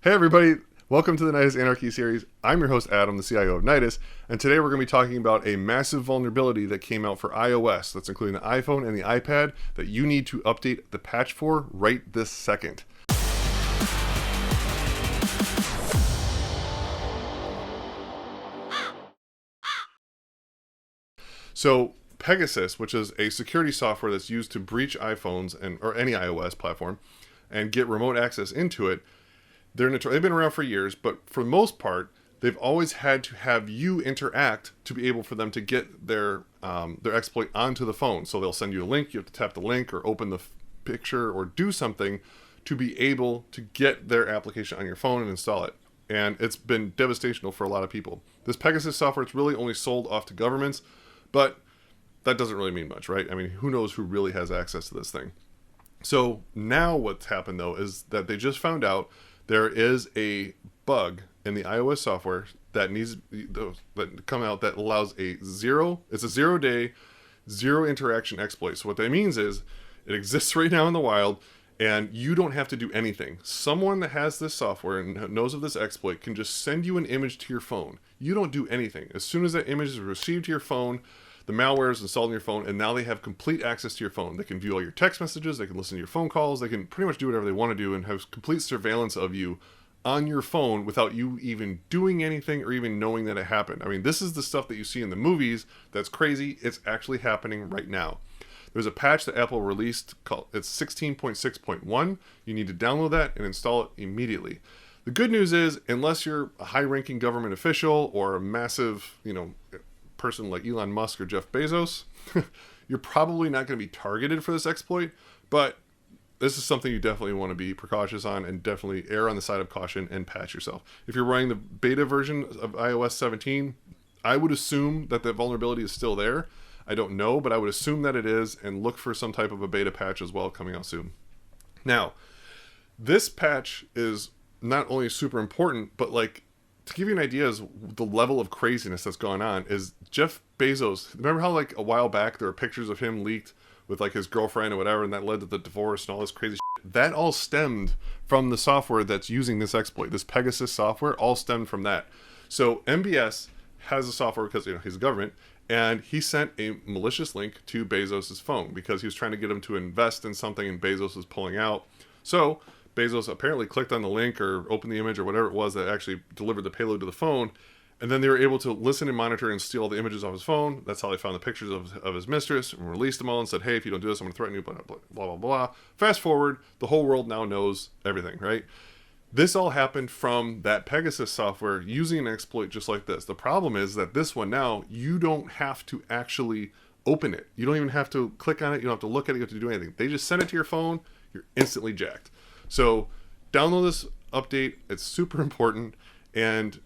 Hey everybody, welcome to the Nidus Anarchy series. I'm your host Adam, the CIO of Nidus, and today we're going to be talking about a massive vulnerability that came out for iOS, that's including the iPhone and the iPad, that you need to update the patch for right this second. So Pegasus, which is a security software that's used to breach iPhones or any iOS platform and get remote access into it, they've been around for years, but for the most part, they've always had to have you interact to be able for them to get their exploit onto the phone. So they'll send you a link, you have to tap the link or open the picture or do something to be able to get their application on your phone and install it. And it's been devastational for a lot of people. This Pegasus software, it's really only sold off to governments, but that doesn't really mean much, right? I mean, who knows who really has access to this thing? So now what's happened though is that they just found out there is a bug in the iOS software that come out that allows it's a 0 day, zero interaction exploit. So what that means is it exists right now in the wild and you don't have to do anything. Someone that has this software and knows of this exploit can just send you an image to your phone. You don't do anything. As soon as that image is received to your phone, the malware is installed on your phone, and now they have complete access to your phone. They can view all your text messages, they can listen to your phone calls, they can pretty much do whatever they want to do and have complete surveillance of you on your phone without you even doing anything or even knowing that it happened. I mean, this is the stuff that you see in the movies that's crazy. It's actually happening right now. There's a patch that Apple released called, it's 16.6.1. You need to download that and install it immediately. The good news is, unless you're a high-ranking government official or a massive, person like Elon Musk or Jeff Bezos, you're probably not going to be targeted for this exploit, but this is something you definitely want to be precautious on and definitely err on the side of caution and patch yourself. If you're running the beta version of iOS 17, I would assume that the vulnerability is still there. I don't know, but I would assume that it is, and look for some type of a beta patch as well coming out soon. Now, this patch is not only super important, but to give you an idea of the level of craziness that's gone on is Jeff Bezos. Remember how a while back there were pictures of him leaked with his girlfriend or whatever, and that led to the divorce and all this crazy shit? That all stemmed from the software that's using this exploit. This Pegasus software all stemmed from that. So MBS has a software because he's a government, and he sent a malicious link to Bezos' phone because he was trying to get him to invest in something, and Bezos was pulling out. So Bezos apparently clicked on the link or opened the image or whatever it was that actually delivered the payload to the phone. And then they were able to listen and monitor and steal all the images off his phone. That's how they found the pictures of his mistress and released them all and said, hey, if you don't do this, I'm going to threaten you, blah, blah, blah, blah, blah. Fast forward, the whole world now knows everything, right? This all happened from that Pegasus software using an exploit just like this. The problem is that this one now, you don't have to actually open it. You don't even have to click on it. You don't have to look at it. You don't have to do anything. They just send it to your phone. You're instantly jacked. So download this update. It's super important, and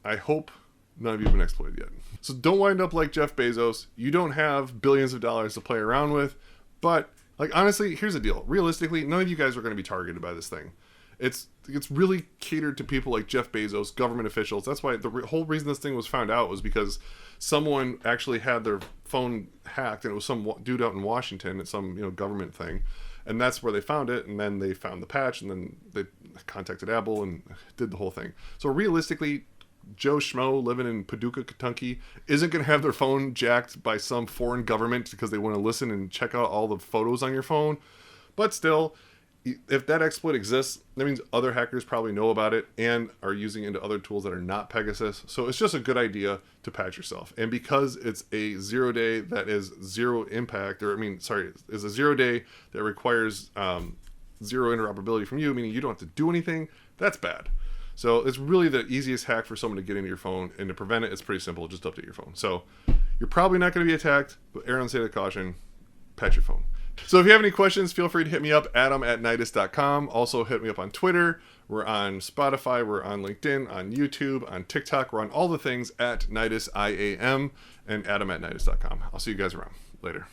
I hope none of you have been exploited yet. So don't wind up like Jeff Bezos. You don't have billions of dollars to play around with, but honestly, here's the deal. Realistically, none of you guys are going to be targeted by this thing. It's really catered to people like Jeff Bezos, government officials. That's why the whole reason this thing was found out was because someone actually had their phone hacked, and it was some dude out in Washington at some government thing. And that's where they found it, and then they found the patch, and then they contacted Apple and did the whole thing. So realistically, Joe Schmo living in Paducah, Kentucky isn't going to have their phone jacked by some foreign government because they want to listen and check out all the photos on your phone. But still, if that exploit exists, that means other hackers probably know about it and are using it into other tools that are not Pegasus. So it's just a good idea to patch yourself. And because it's a 0 day that is zero impact, is a 0 day that requires zero interoperability from you, meaning you don't have to do anything, that's bad. So it's really the easiest hack for someone to get into your phone, and to prevent it, it's pretty simple. Just update your phone. So you're probably not going to be attacked, but err on the side of caution, patch your phone. So if you have any questions, feel free to hit me up, adam@nidus.com. Also hit me up on Twitter. We're on Spotify. We're on LinkedIn, on YouTube, on TikTok. We're on all the things at Nidus IAM and adam@nidus.com. I'll see you guys around. Later.